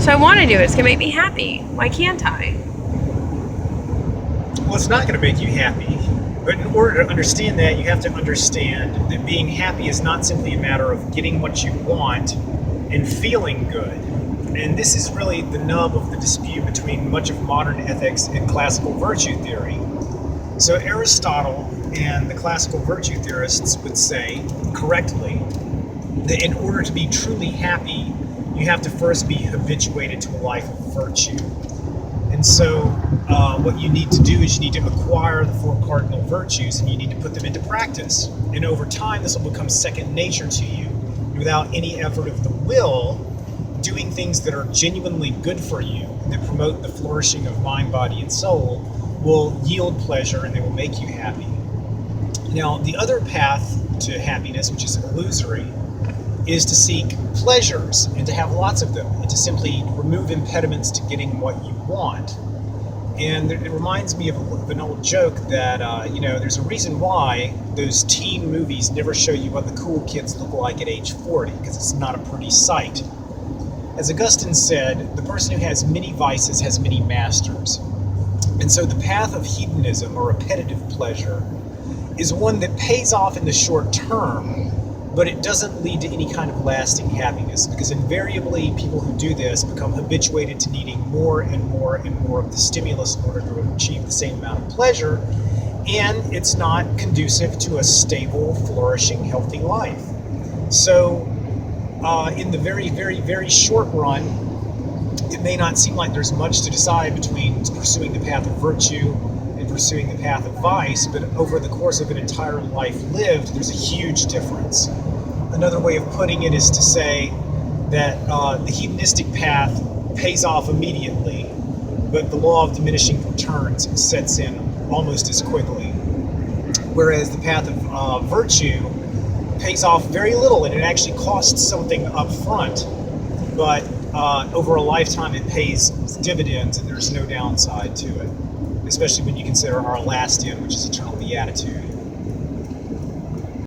So I want to do it. It's going to make me happy. Why can't I? Well, it's not going to make you happy. But in order to understand that, you have to understand that being happy is not simply a matter of getting what you want and feeling good. And this is really the nub of the dispute between much of modern ethics and classical virtue theory. So Aristotle and the classical virtue theorists would say, correctly, that in order to be truly happy, you have to first be habituated to a life of virtue. And so what you need to do is you need to acquire the four cardinal virtues and you need to put them into practice. And over time, this will become second nature to you. Without any effort of the will, doing things that are genuinely good for you, that promote the flourishing of mind, body, and soul, will yield pleasure and they will make you happy. Now, the other path to happiness, which is illusory, is to seek pleasures and to have lots of them and to simply remove impediments to getting what you want. And it reminds me of an old joke that, there's a reason why those teen movies never show you what the cool kids look like at age 40, because it's not a pretty sight. As Augustine said, the person who has many vices has many masters. And so the path of hedonism, or repetitive pleasure, is one that pays off in the short term, but it doesn't lead to any kind of lasting happiness, because invariably people who do this become habituated to needing more and more and more of the stimulus in order to achieve the same amount of pleasure, and it's not conducive to a stable, flourishing, healthy life. So in the very, very, very short run, it may not seem like there's much to decide between pursuing the path of virtue and pursuing the path of vice, but over the course of an entire life lived, there's a huge difference. Another way of putting it is to say that the hedonistic path pays off immediately, but the law of diminishing returns sets in almost as quickly. Whereas the path of virtue pays off very little, and it actually costs something up front, but over a lifetime it pays dividends, and there's no downside to it, especially when you consider our last end, which is eternal beatitude.